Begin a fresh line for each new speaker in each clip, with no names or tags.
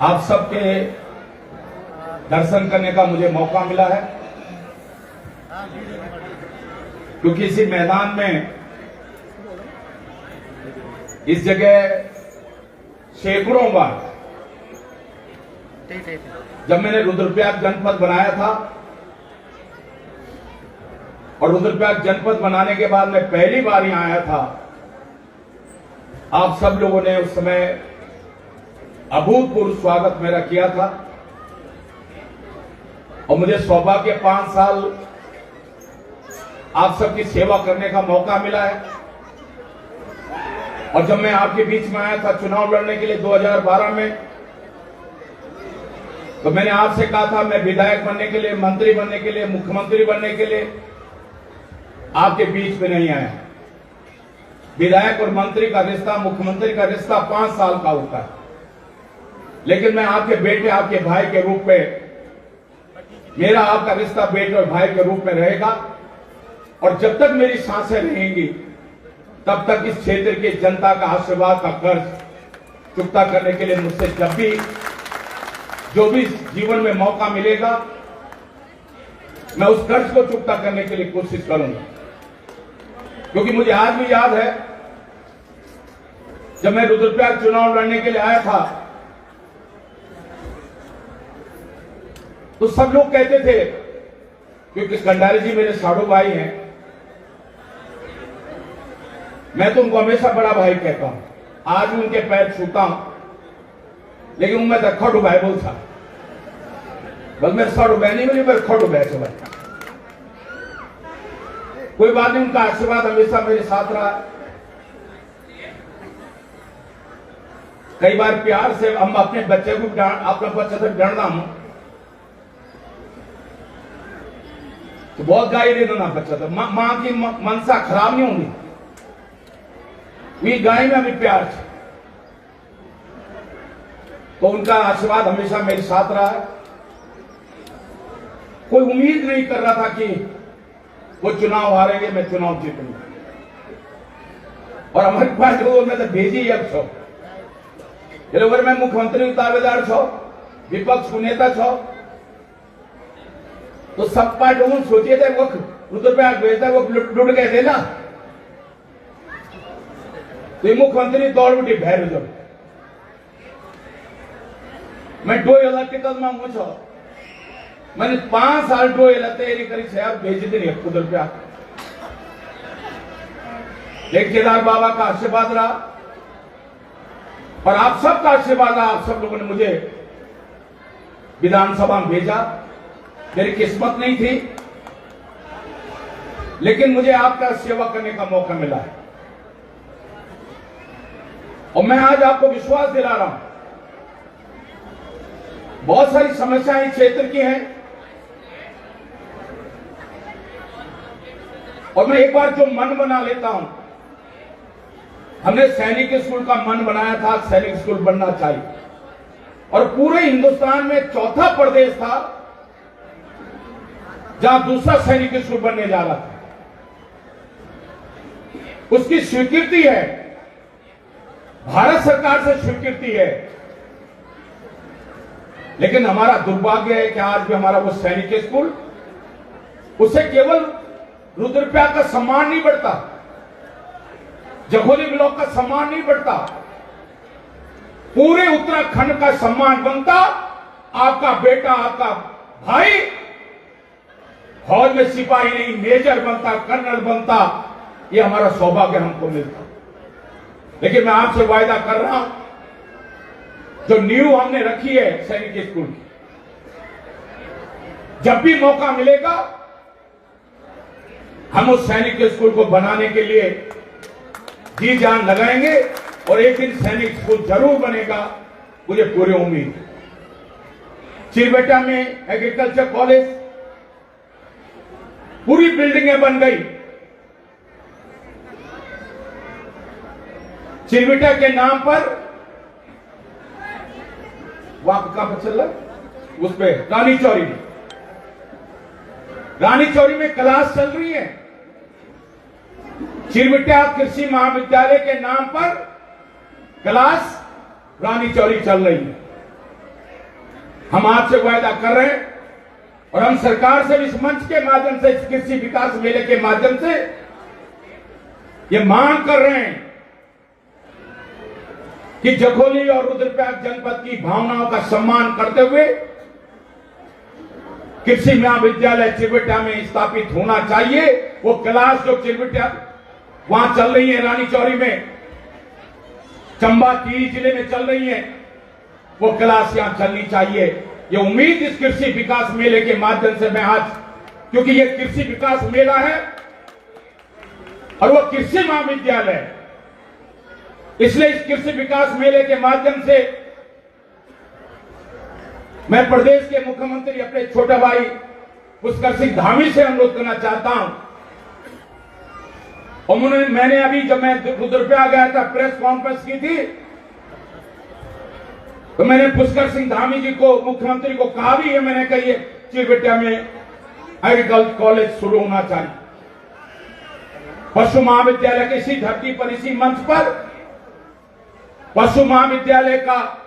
आप सबके दर्शन करने का मुझे मौका मिला है, क्योंकि इसी मैदान में इस जगह सैकड़ों बार जब मैंने रुद्रप्रयाग जनपद बनाया था और रुद्रप्रयाग जनपद बनाने के बाद मैं पहली बार यहां आया था, आप सब लोगों ने उस समय अभूतपूर्व स्वागत मेरा किया था और मुझे सौभाग्य 5 साल आप सबकी सेवा करने का मौका मिला है। और जब मैं आपके बीच में आया था चुनाव लड़ने के लिए 2012 में, तो मैंने आपसे कहा था मैं विधायक बनने के लिए, मंत्री बनने के लिए, मुख्यमंत्री बनने के लिए आपके बीच में नहीं आया। विधायक और मंत्री का रिश्ता, मुख्यमंत्री का रिश्ता 5 साल का होता है, लेकिन मैं आपके बेटे, आपके भाई के रूप में, मेरा आपका रिश्ता बेटे और भाई के रूप में रहेगा। और जब तक मेरी सांसें रहेंगी तब तक इस क्षेत्र की जनता का आशीर्वाद का कर्ज चुकता करने के लिए मुझसे जब भी जो भी जीवन में मौका मिलेगा, मैं उस कर्ज को चुकता करने के लिए कोशिश करूंगा। क्योंकि मुझे आज भी याद है जब मैं रुद्रप्रयाग चुनाव लड़ने के लिए आया था, तो सब लोग कहते थे, क्योंकि कंडारी जी मेरे साड़ू भाई हैं, मैं तो उनको हमेशा बड़ा भाई कहता हूं, आज भी उनके पैर छूता हूं, लेकिन मैं तो खड़ू भाई बोलता, बस मेरे साड़ू भाई नहीं बोली, मेरे खड़ू भाई से भाई। कोई बात नहीं, उनका आशीर्वाद हमेशा मेरे साथ रहा। कई बार प्यार से हम अपने बच्चे को अपने बच्चे से डरना हूं तो बहुत गाली दे दो ना बच्चा, तो मां की मनसा खराब नहीं होगी, गाय में अभी प्यार है। तो उनका आशीर्वाद हमेशा मेरे साथ रहा है। कोई उम्मीद नहीं कर रहा था कि वो चुनाव हारेंगे, मैं चुनाव जीतूंगा। और हमारे पास जो मैं तो भेजी अब छो, अगर मैं मुख्यमंत्री दावेदार छो, विपक्ष को नेता छो, तो सब पार्टी सोचिए थे वो रुद्रप्रयाग भेजता वो लुट गए थे ना, तो ये मुख्यमंत्री दौड़ उठी भैर जो मैं डोयला टिकट में मुझो मैंने 5 साल डोयला तैयारी करी से आप भेज दी नहीं रुद्रप्रयाग। एक केदार बाबा का आशीर्वाद रहा और आप सबका आशीर्वाद रहा। आप सब लोगों ने मुझे विधानसभा में भेजा, मेरी किस्मत नहीं थी, लेकिन मुझे आपका सेवा करने का मौका मिला है। और मैं आज आपको विश्वास दिला रहा हूं, बहुत सारी समस्याएं क्षेत्र की हैं, और मैं एक बार जो मन बना लेता हूं, हमने सैनिक स्कूल का मन बनाया था, सैनिक स्कूल बनना चाहिए, और पूरे हिंदुस्तान में चौथा प्रदेश था जहां दूसरा सैनिक स्कूल बनने जा रहा था। उसकी स्वीकृति है, भारत सरकार से स्वीकृति है, लेकिन हमारा दुर्भाग्य है कि आज भी हमारा वो सैनिक स्कूल, उसे केवल रुद्रप्रयाग का सम्मान नहीं बढ़ता, जखोली ब्लॉक का सम्मान नहीं बढ़ता, पूरे उत्तराखंड का सम्मान बनता। आपका बेटा, आपका भाई फौज में सिपाही नहीं, मेजर बनता, कर्नल बनता, ये हमारा सौभाग्य हमको मिलता। लेकिन मैं आपसे वायदा कर रहा हूं, जो नींव हमने रखी है सैनिक स्कूल की, जब भी मौका मिलेगा हम उस सैनिक स्कूल को बनाने के लिए जी जान लगाएंगे, और एक दिन सैनिक स्कूल जरूर बनेगा, मुझे पूरी उम्मीद है। चिरबेटा में एग्रीकल्चर कॉलेज, पूरी बिल्डिंगें बन गई। चिरबेटा के नाम पर वहां कहां पर चल रहा है, उस पे रानी चौरी में क्लास चल रही है। चिरबेटा कृषि महाविद्यालय के नाम पर क्लास रानी चौरी चल रही है। हम आपसे वायदा कर रहे हैं और हम सरकार से इस मंच के माध्यम से, इस कृषि विकास मेले के माध्यम से ये मांग कर रहे हैं कि जखोली और रुद्रप्रयाग जनपद की भावनाओं का सम्मान करते हुए कृषि महाविद्यालय चिरबटिया में स्थापित होना चाहिए। वो क्लास जो चिरबटिया वहां चल रही है, रानी चौरी में, चंबा टिहरी जिले में चल रही है, वो क्लास यहां चलनी चाहिए। ये उम्मीद इस कृषि विकास मेले के माध्यम से मैं आज, क्योंकि ये कृषि विकास मेला है और वो कृषि महाविद्यालय है, इसलिए इस कृषि विकास मेले के माध्यम से मैं प्रदेश के मुख्यमंत्री अपने छोटे भाई पुष्कर सिंह धामी से अनुरोध करना चाहता हूं। और मैंने अभी जब मैं रुद्रप्रयाग गया था, प्रेस कॉन्फ्रेंस की थी, तो मैंने पुष्कर सिंह धामी जी को, मुख्यमंत्री को कहा भी है, मैंने कही है चिरबटिया में एग्रीकल्चर कॉलेज शुरू होना चाहिए। पशु महाविद्यालय की इसी धरती पर, इसी मंच पर पशु महाविद्यालय का,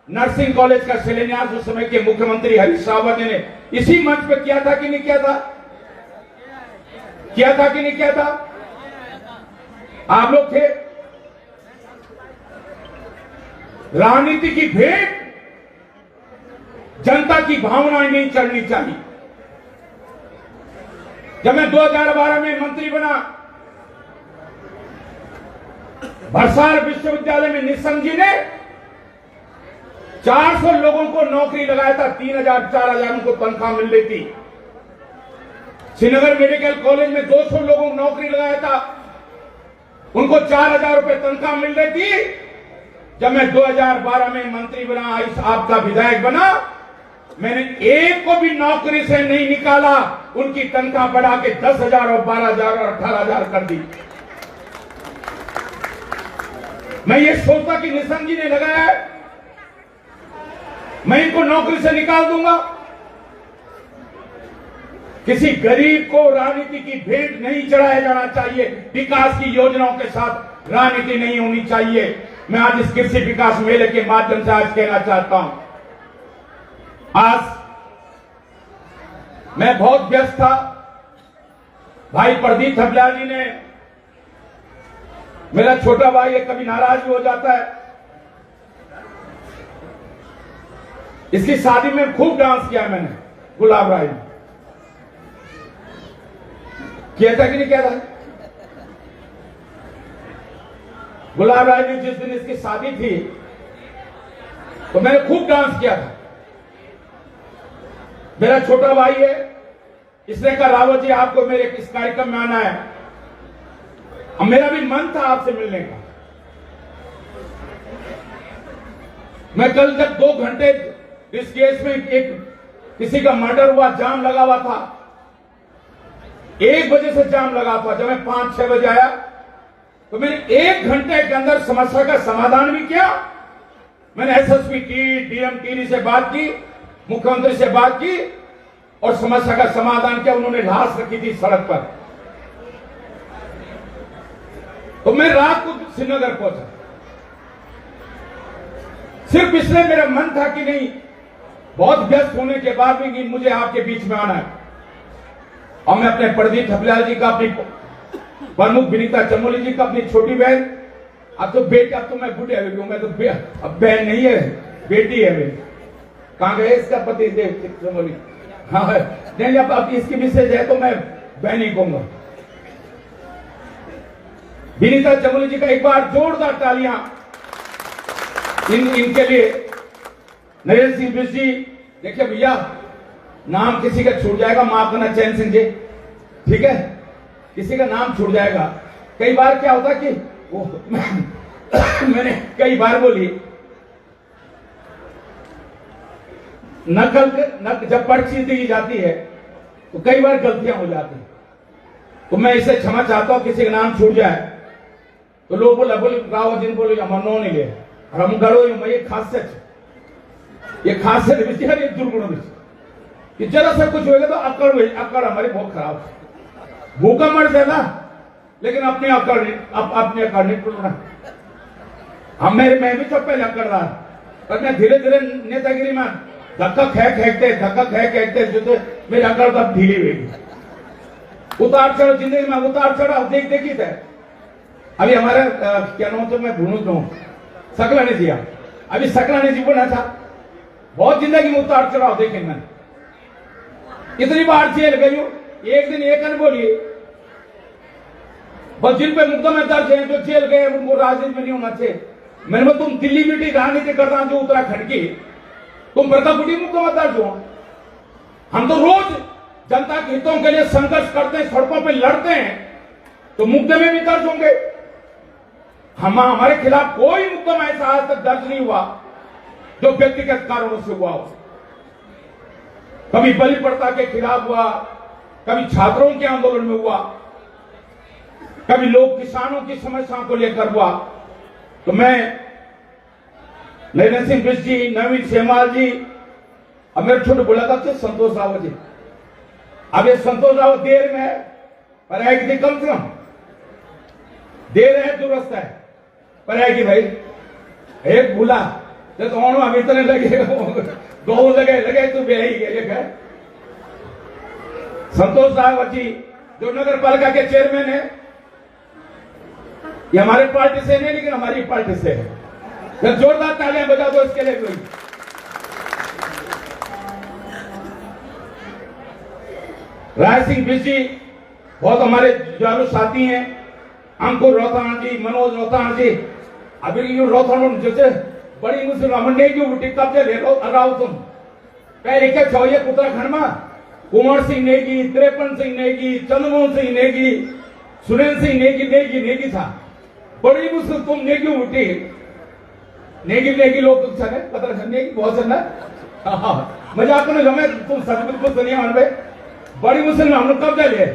नर्सिंग कॉलेज का शिलान्यास उस समय के मुख्यमंत्री हरीश रावत ने इसी मंच पर किया था कि नहीं किया था? किया था कि नहीं किया था? आप लोग थे। राजनीति की भेंट जनता की भावनाएं नहीं चढ़नी चाहिए। जब मैं 2012 में मंत्री बना, भरसार विश्वविद्यालय में निशंक जी ने 400 लोगों को नौकरी लगाया था, 3000 4000 उनको तनख्वाह मिल रही थी। श्रीनगर मेडिकल कॉलेज में 200 लोगों को नौकरी लगाया था, उनको 4000 रुपए तनख्वाह मिल रही थी। जब मैं 2012 में मंत्री बना, इस आपका विधायक बना, मैंने एक को भी नौकरी से नहीं निकाला, उनकी तनख्वाह बढ़ा के 10,000 और 12,000 और 18,000 कर दी। मैं ये सोचता कि निशंक जी ने लगाया है, मैं इनको नौकरी से निकाल दूंगा। किसी गरीब को राजनीति की भेंट नहीं चढ़ाया जाना चाहिए, विकास की योजनाओं के साथ राजनीति नहीं होनी चाहिए। मैं आज इस कृषि विकास मेले के माध्यम से आज कहना चाहता हूं, आज मैं बहुत व्यस्त था। भाई प्रदीप थपलियाल जी ने, मेरा छोटा भाई है, कभी नाराज भी हो जाता है। इसकी शादी में खूब डांस किया मैंने, गुलाब राय ने किया था कि नहीं किया था? गुलाब राय ने जिस दिन इसकी शादी थी तो मैंने खूब डांस किया था। मेरा छोटा भाई है, इसने कहा रावत जी आपको मेरे इस कार्यक्रम में आना है। अब मेरा भी मन था आपसे मिलने का। मैं कल जब 2 घंटे इस केस में एक किसी का मर्डर हुआ, जाम लगा हुआ था, 1 बजे से जाम लगा था। जब मैं 5-6 बजे आया तो मैंने 1 घंटे के अंदर समस्या का समाधान भी किया। मैंने एसएसपी डीएम टिहरी से बात की, मुख्यमंत्री से बात की और समस्या का समाधान किया। उन्होंने लाश रखी थी सड़क पर, तो मैं रात को श्रीनगर पहुंचा। सिर्फ इसलिए मेरा मन था कि नहीं, बहुत व्यस्त होने के बाद भी कि मुझे आपके बीच में आना है। और मैं अपने प्रदीप थपलियाल जी का, अपनी प्रमुख विनीता चमोली जी का, अपनी छोटी बहन, अब तो बेटा, अब तो मैं बूढ़े हो गया, मैं तो अब बहन नहीं है, बेटी है मेरी। कहां गए इसका पति देव चमोली? हाँ नहीं, अब इसकी विशेष है तो मैं बहन ही कहूंगा। विनीता चमोली जी का एक बार जोरदार तालियां इनके लिए। नरेंद्र सिंह बिष्ट जी, देखिए भैया, नाम किसी का छूट जाएगा, माफ करना चैन सिंह जी, ठीक है, किसी का नाम छूट जाएगा। कई बार क्या होता कि वो मैंने कई बार बोली, नकल जब पर्ची दी जाती है तो कई बार गलतियां हो जाती हैं, तो मैं इसे क्षमा चाहता हूं। किसी का नाम छूट जाए तो लोग बोले रावत जी बोले नो नहीं ले, हम गढ़ो ये खासियत, ये खासियत विचार, ये दुर्गुण कि जरा सा कुछ होगा तो अकड़ हमारी बहुत खराब, भूखा मर जाएगा लेकिन अपने अकड़ नहीं टूटना। हम मैं भी तो पहले अकड़ रहा, पर मैं धीरे धीरे नेतागिरी में धक्का खेकते जो तो मेरी अकड़ तब ढीली हुई। उतार चढ़ जिंदगी में उतार चढ़ाव देखी थे। अभी हमारा क्या नाम तो मैं भूलू तो सकलानी जी, अभी सकलानी जी बोला था बहुत जिंदगी में उतार चढ़ाव देखे मैंने। इतनी बार जेल गई हूं, एक दिन एक ने बोली बस जिन पे मुकदमे दर्ज हैं जो जेल गए उनको राजनीति में नहीं होना चाहिए। मैंने बोला तुम दिल्ली मिट्टी राजनीति करता जो उत्तराखंड की, तुम बरकापुटी मुकदमा दर्ज हो। हम तो रोज जनता के हितों के लिए संघर्ष करते हैं, सड़कों पे लड़ते हैं, तो मुकदमे भी दर्ज होंगे। हमारे खिलाफ कोई मुकदमा ऐसा आज तक दर्ज नहीं हुआ जो व्यक्तिगत कारणों से हुआ हो। कभी बलि प्रथा के खिलाफ हुआ, कभी छात्रों के आंदोलन में हुआ, कभी लोग किसानों की समस्याओं को लेकर हुआ। तो मैं नरेंद्र सिंह बिष्ट जी, नवीन सेमवाल जी, अब मेरे छोटे मुलाकात थे संतोष रावत जी। अब ये संतोष रावत देर में है पर आएगी कम से कम, देर है दुरुस्त है पर आएगी भाई। एक भूला तो हम इतने लगे दो लगे तो बे ही गए। संतोष रावत जी जो नगर पालिका के चेयरमैन है, ये हमारे पार्टी से नहीं लेकिन हमारी पार्टी से है। फिर जोरदार तालियां बजा दो इसके लिए कोई। राय सिंह बिष्ट जी बहुत हमारे जुझारू साथी हैं। अंकुर रोहतान जी, मनोज रोहतान जी, अभी रोहतान जैसे बड़ी मुसलमान ने क्यों उठी कब्जे ले रहा तुम पहले क्या चाहिए उत्तराखंड में? कुंवर सिंह नेगी, त्रेपन सिंह नेगी, चंद्रमोहन सिंह नेगी, सुरेंद्र सिंह नेगी था। बड़ी मुश्किल तुम नेगी उठी, नेगी लोग तुम सने पता नेगी बहुत सन्ना मजाक में जमे तुम सच बिल्कुल सुनिए मन में। बड़ी मुश्किल में हम लोग कब्जा लिए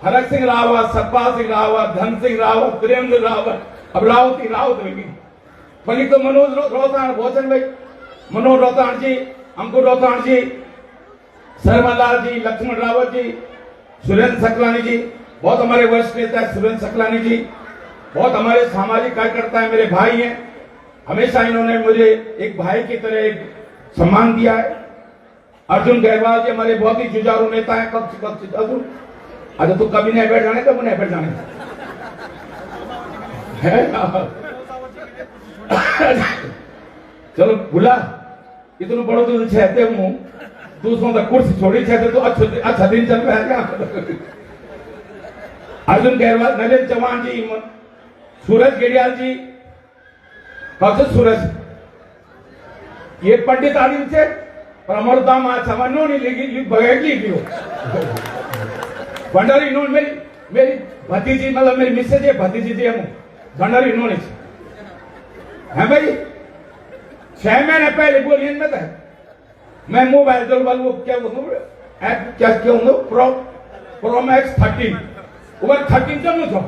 हरक सिंह रावत, सतपाल सिंह रावत, धन सिंह रावत, प्रेमचंद्र रावत, अब रावत होगी बल्कि तो मनोज रोहतान भोजन भाई, मनोज रोहतान जी, अंकुर रोहतान जी, शर्मा लाल जी, लक्ष्मण रावत जी, सुरेंद्र सकलानी जी, बहुत हमारे वरिष्ठ नेता है सुरेंद्र सकलानी जी, बहुत हमारे सामाजिक कार्यकर्ता है, मेरे भाई हैं। हमेशा इन्होंने मुझे एक भाई की तरह एक सम्मान दिया है। अर्जुन गहवाल जी हमारे बहुत ही जुझारू नेता है। कब अर्जुन अच्छा तो कभी नहीं बैठ जाने, कब नहीं बैठ जाने चलो भूला इतने बड़ो तो छहते हूं दूसरों तक कुर्सी छोड़ी छहते तो अच्छा दिन चल रहा है। अर्जुन गहवाल, नरेंद्र चौहान जी, सूरज गेडियाल जी, कब से सूरज ये पंडित आदमी से पर हमारे दाम समझो नहीं लेकिन बगैर हो भंडारी इन्होंने मेरी भतीजी मतलब मेरी मिसेज है भतीजी जी हम भंडारी इन्होंने है भाई 6 महीने पहले बोलिए इनमें था मैं मोबाइल जो वाल वो क्या क्या प्रो मैक्स 13 वो 13 जब था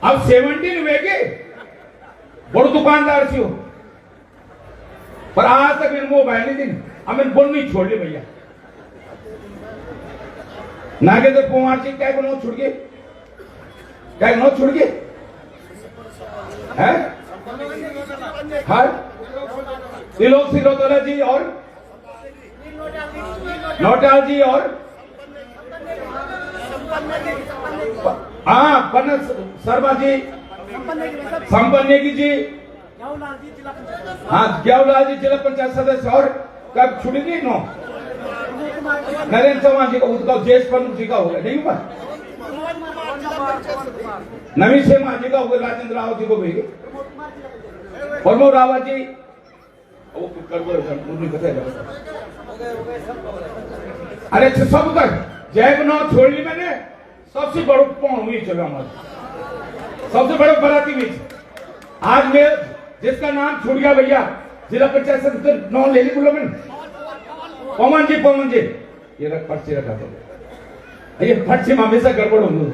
अब 17 हुए बड़ो दुकानदार सी हो पर आज तक मेरे मोबाइल नहीं दी हमें बोल नहीं छोड़ ली भैया नागेंद्र कुमार जी क्या नो छुड़ गए क्या नो छुड़ गए हैं त्रिलोक सिंह रोतोला जी और नौटाल जी और हाँ पन्ना शर्मा जी, संपन्नेगी जी, हाँ ग्यावलाल जी जिला पंचायत सदस्य और कब छुड़ी नहीं नो नरेंद्र चौहान जी का उसका ज्येष्ठ प्रमुख जी का हो गया नहीं हुआ नवीन सेमवाल जी का हो गया राजेंद्र रावत जी को भेजे प्रमोद रावत जी अरे सब तक जय बनाओ छोड़ ली मैंने सबसे बड़ो पौन हुई चलो हमारे सबसे बड़े बराती हुई आज मैं जिसका नाम छूट गया भैया जिला पंचायत सदस्य नॉन ले ली बोलो मैंने पवन जी ये रख पर्ची रखा तो ये पर्ची में हमेशा गड़बड़ होंगे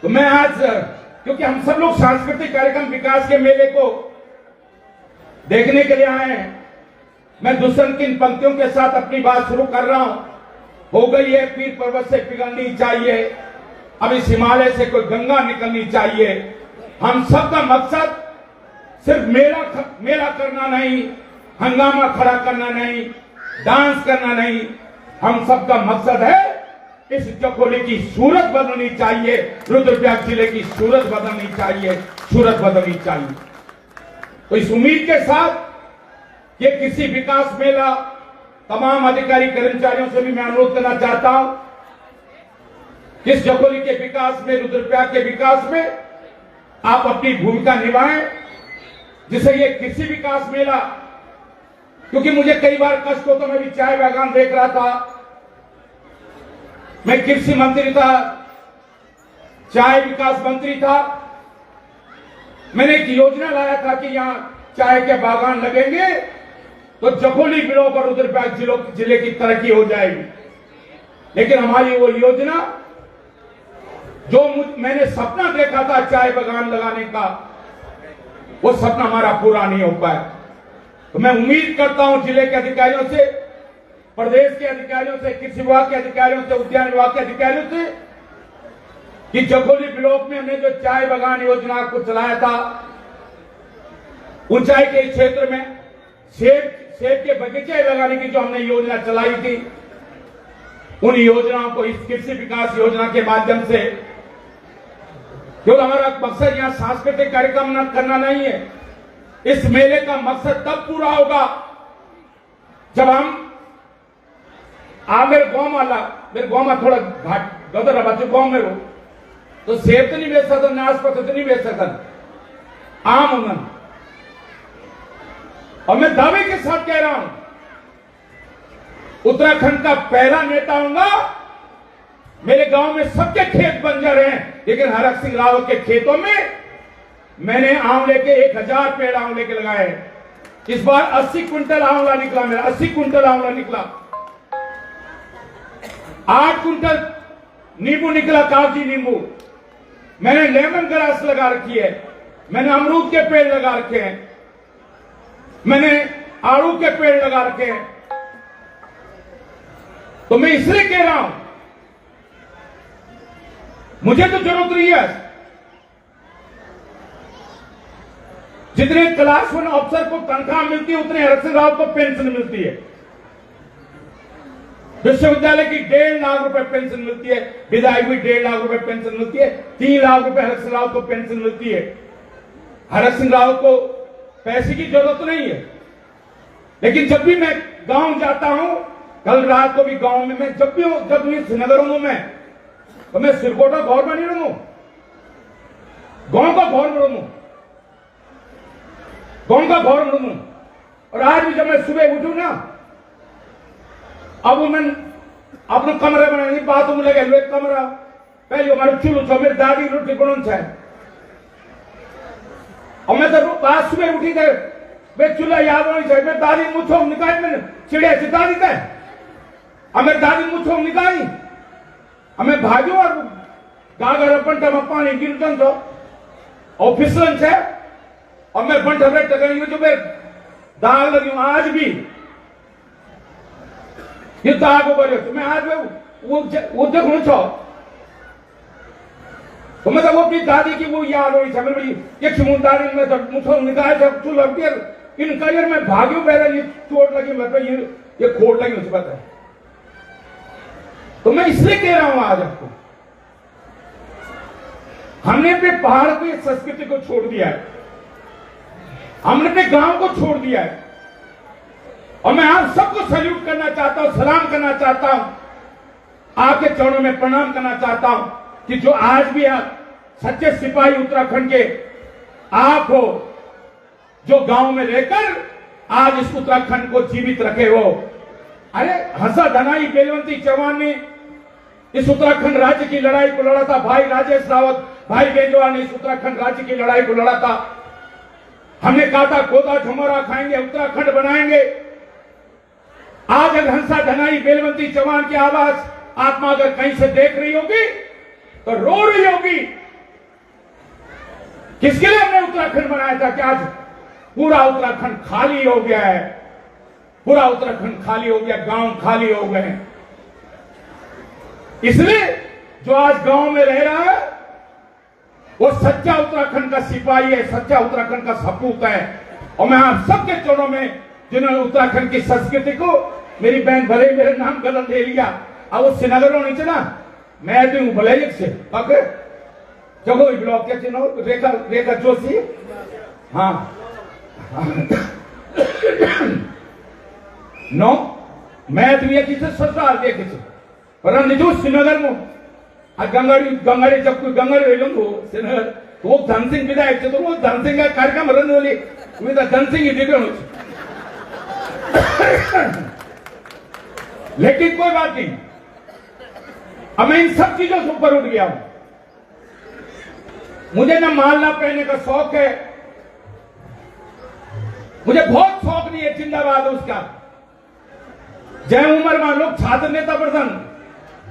तो मैं आज क्योंकि हम सब लोग सांस्कृतिक कार्यक्रम विकास के मेले को देखने के लिए आए हैं मैं दुष्यंत की इन पंक्तियों के साथ अपनी बात शुरू कर रहा हूं। हो गई है पीर पर्वत से पिघलनी चाहिए, अब इस हिमालय से कोई गंगा निकलनी चाहिए। हम सबका मकसद सिर्फ मेला करना नहीं, हंगामा खड़ा करना नहीं, डांस करना नहीं, हम सबका मकसद है इस जखोली की सूरत बदलनी चाहिए, रुद्रप्रयाग जिले की सूरत बदलनी चाहिए, सूरत बदलनी चाहिए। तो इस उम्मीद के साथ ये कृषि विकास मेला तमाम अधिकारी कर्मचारियों से भी मैं अनुरोध करना चाहता हूं कि इस जखोली के विकास में, रुद्रप्रयाग के विकास में आप अपनी भूमिका निभाएं, जिसे ये कृषि विकास मेला, क्योंकि मुझे कई बार कष्ट होता, मैं भी चाय बागान देख रहा था, मैं कृषि मंत्री था, चाय विकास मंत्री था, मैंने एक योजना लाया था कि यहां चाय के बागान लगेंगे तो जखोली ब्लॉक और रुद्रप्रयाग जिले की तरक्की हो जाएगी। लेकिन हमारी वो योजना, जो मैंने सपना देखा था चाय बागान लगाने का, वो सपना हमारा पूरा नहीं हो पाया। तो मैं उम्मीद करता हूं जिले के अधिकारियों से, प्रदेश के अधिकारियों से, कृषि विभाग के अधिकारियों से, उद्यान विभाग के अधिकारियों से, कि जखोली ब्लॉक में हमने जो चाय बागान योजना को चलाया था, ऊंचाई के क्षेत्र में सेब के बगीचे लगाने की जो हमने योजना चलाई थी, उन योजनाओं को इस कृषि विकास योजना के माध्यम से, क्योंकि हमारा मकसद यहां सांस्कृतिक कार्यक्रम करना नहीं है, इस मेले का मकसद तब पूरा होगा जब हम मेरे गांव में थोड़ा घाट गदर बच्चे गांव में हो तो सेब तो नहीं बेच सकता, नाशपाती तो नहीं बेच सकता, आम उन्नत। और मैं दावे के साथ कह रहा हूं, उत्तराखंड का पहला नेता होऊंगा। मेरे गांव में सबके खेत बंजर हैं, लेकिन हरक सिंह रावत के खेतों में मैंने आंवले के 1000 पेड़ आंवले के लगाए हैं। इस बार 80 क्विंटल आंवला निकला, मेरा 80 क्विंटल आंवला निकला, 8 क्विंटल नींबू निकला, कागजी नींबू। मैंने लेमन ग्रास लगा रखी है, मैंने अमरूद के पेड़ लगा रखे हैं, मैंने आड़ू के पेड़ लगा रखे हैं। तो मैं इसलिए कह रहा हूं, मुझे तो जरूरत नहीं है, जितने क्लास 1 अफसर को तनख्वाह मिलती है उतने हरक सिंह रावत को पेंशन मिलती है। विश्वविद्यालय की 1.5 लाख रुपए पेंशन मिलती है, विधायक भी 1.5 लाख रुपए पेंशन मिलती है, 3 लाख रुपए हरक सिंह रावत को पेंशन मिलती है। हरक सिंह रावत को पैसे की जरूरत नहीं है, लेकिन जब भी मैं गांव जाता हूं, कल रात को भी गांव में मैं जब भी श्रीनगर हूं मैं, तो मैं सिरकोटा गौर में नहीं रहूं, गांव का गौर में रहूं, गांव का गौर में रहूं। और आज भी जब मैं सुबह उठूं ना, अब मैं अपना कमरा बनाने बाथरूम लगे हुए कमरा, पहले हमारे चूल्हो छो, मेरी दादी रोटी बनन छे, और मैं तो बात सुबह उठी थे, वे चूल्हा याद होनी चाहिए, मेरी दादी मुझो निकाली, मैंने चिड़िया चिता दी थे, और मेरी दादी मुझो निकाली, हमें भाजो और गागर पंटा में पानी गिरतन तो और फिसलन छे, और मैं पंटा में टकराई जो मैं दाग लगी हूं आज भी, ये दाग उभर तो मैं आज वो देखूं छो, तो मतलब वो अपनी दादी की वो याद होनी चाहिए, मेरी ये खिमुदारी में तो मुझो निकाल जब चूल्हा इन करियर में भाग्यों पहले ये चोट लगी, मतलब ये खोट लगी मुझे पता है। तो मैं इसलिए कह रहा हूं आज आपको, हमने अपने पहाड़ की संस्कृति को छोड़ दिया है, हमने अपने गांव को छोड़ दिया है, और मैं आप सबको सैल्यूट करना चाहता हूं, सलाम करना चाहता हूं, आपके चरणों में प्रणाम करना चाहता हूं कि जो आज भी आप सच्चे सिपाही उत्तराखंड के आप हो, जो गांव में रहकर आज इस उत्तराखंड को जीवित रखे हो। अरे हंसा धनाई बेलवंती चौहान ने इस उत्तराखंड राज्य की लड़ाई को लड़ा था, भाई राजेश रावत, भाई बेजवा ने इस उत्तराखंड राज्य की लड़ाई को लड़ा था। हमने कहा था गोदा झुमरा खाएंगे, उत्तराखंड बनाएंगे। आज अगर हंसा धनाई बेलवंती चौहान की आवाज आत्मा अगर कहीं से देख रही होगी तो रो रही होगी। किसके लिए हमने उत्तराखंड बनाया था कि आज पूरा उत्तराखंड खाली हो गया है, पूरा उत्तराखंड खाली हो गया, गांव खाली हो गए। इसलिए जो आज गांव में रह रहा है वो सच्चा उत्तराखंड का सिपाही है, सच्चा उत्तराखंड का सपूत है। और मैं आप सबके चरणों में जिन्होंने उत्तराखंड की संस्कृति को मेरी बहन भले ही मेरा नाम गलत ले लिया, अब वो श्रीनगर होनी चाहिए ना, मैं तो हूँ भले से पकड़ जगो ब्लॉक के चिन्ह रेखा रेखा जोशी। हाँ नो मैं तुम्हें किसे ससुराल देखे पर निजो श्रीनगर में आ गंगाड़ी जब कोई गंगाड़ी वेलूंगो श्रीनगर वो धन सिंह विधायक थे तो वो धन सिंह का कार्यक्रम रन वाली तुम्हें तो धन सिंह ही दिखे। लेकिन कोई बात नहीं, अब मैं इन सब चीजों से ऊपर उठ गया हूं। मुझे ना मालना पहनने का शौक है, मुझे बहुत शौक नहीं है जिंदाबाद उसका। जय उम्र में लोग छात्र नेता प्रधान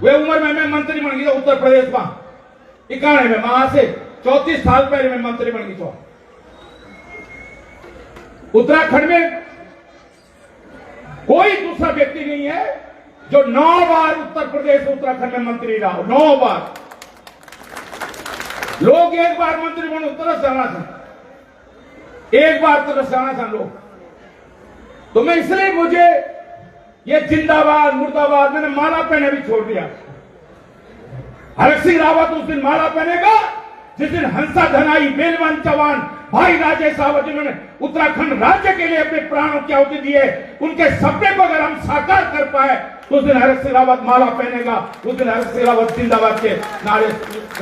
वे उम्र में मैं मंत्री बन गया उत्तर प्रदेश में 91 में, वहां से 34 साल पहले मैं मंत्री बन गई। उत्तराखंड में कोई दूसरा व्यक्ति नहीं है जो 9 बार उत्तर प्रदेश उत्तराखंड में मंत्री रहा हो। 9 बार लोग एक बार मंत्री बने तरस जाना था, एक बार तरस जाना था लोग। तो मैं इसलिए मुझे ये जिंदाबाद मुर्दाबाद मैंने माला पहने भी छोड़ दिया। हरक सिंह रावत उस दिन माला पहनेगा जिस दिन हंसा धनाई बेलवन चौहान भाई राजेश रावत जिन्होंने उत्तराखंड राज्य के लिए अपने प्राणों की आहुति दी है, उनके सपने को अगर हम साकार कर पाए तो उस दिन हरक सिंह रावत माला पहनेगा, उस दिन हरक सिंह रावत जिंदाबाद के नारे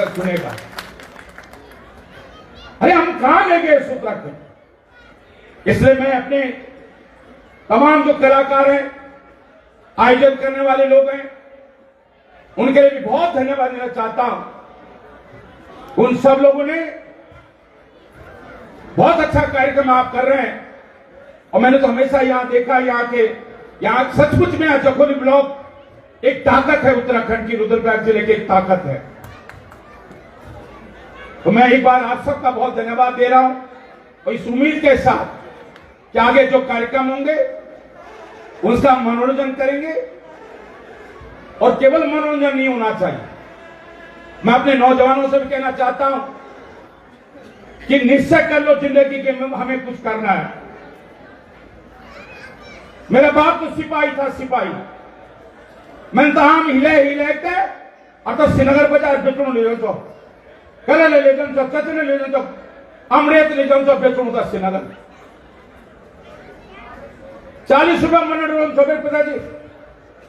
सुनेगा। अरे हम कहां ले गए उत्तराखंड। इसलिए मैं अपने तमाम जो कलाकार हैं, आयोजन करने वाले लोग हैं, उनके लिए भी बहुत धन्यवाद देना चाहता हूं। उन सब लोगों ने बहुत अच्छा कार्यक्रम आप कर रहे हैं और मैंने तो हमेशा यहां देखा, यहां सचमुच में जखोली ब्लॉक एक ताकत है, उत्तराखंड की रुद्रप्रयाग जिले की एक ताकत है। तो मैं एक बार आप सबका बहुत धन्यवाद दे रहा हूं और इस उम्मीद के साथ कि आगे जो कार्यक्रम होंगे उसका मनोरंजन करेंगे और केवल मनोरंजन नहीं होना चाहिए। मैं अपने नौजवानों से भी कहना चाहता हूं कि निश्चय कर लो जिंदगी के में हमें कुछ करना है। मेरा बाप तो सिपाही था, सिपाही मैं तो हम हिले के और तो श्रीनगर बाजार बेचू ले जाओ, कल ले जाओ, कचने ले जाओ, अमृत ले जाओ, बेचू था श्रीनगर 40 रुपया मनोरंजन थोपे पिताजी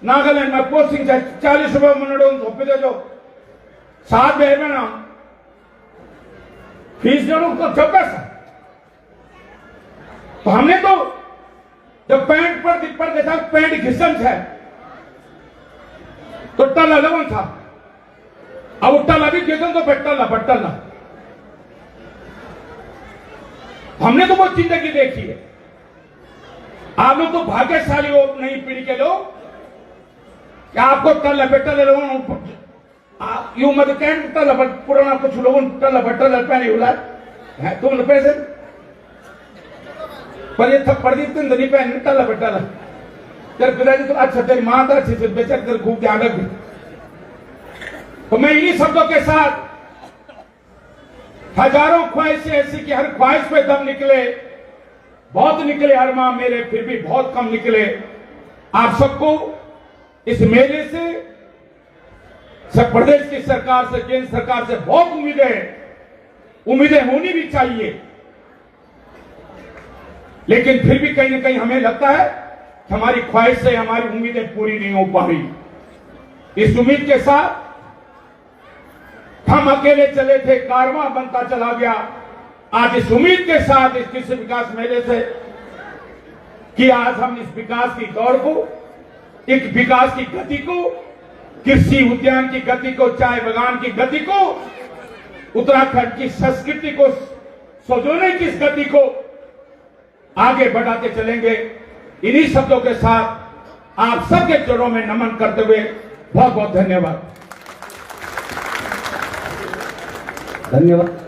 नागालैंड में पोस्टिंग 40 रुपया मनोरंजन थोपे दे जो 7 बहन में नाम फीस जोड़ो तो पैसा। तो हमने तो जब पैंट पर देखा पैंट घिसन है तो टल्ला लगन था, अब टल्ला भी घिसन तो टल्ला। हमने तो बहुत जिंदगी देखी है। आप लोग तो भाग्यशाली हो नई पीढ़ी के लोग कि आपको टल्ला लोगों यू मत टल्ला पुराना कुछ लोगों टल्ला पहने हुआ है तुम पैसे पर ये थप्पड़ दी तुम नहीं पहने टल्ला तेरे पिताजी तो अच्छा तेरी मां था अच्छी से बेचक तेरे खूब ध्यान रख। तो मैं इन्हीं शब्दों के साथ हजारों ख्वाहिशें ऐसी कि हर ख्वाहिश पे दम निकले, बहुत निकले हर माह मेरे, फिर भी बहुत कम निकले। आप सबको इस मेले से सब प्रदेश की सरकार से केंद्र सरकार से बहुत उम्मीदें होनी भी चाहिए, लेकिन फिर भी कहीं ना कहीं हमें लगता है कि हमारी ख्वाहिश से हमारी उम्मीदें पूरी नहीं हो पा रही। इस उम्मीद के साथ हम अकेले चले थे, कारवां बनता चला गया। आज इस उम्मीद के साथ इस कृषि विकास मेले से कि आज हम इस विकास की दौड़ को, एक विकास की गति को, कृषि उद्यान की गति को, चाय बागान की गति को, उत्तराखंड की संस्कृति को सजोने की इस गति को आगे बढ़ाते चलेंगे। इन्हीं शब्दों के साथ आप सबके चरणों में नमन करते हुए बहुत बहुत धन्यवाद।
धन्यवाद।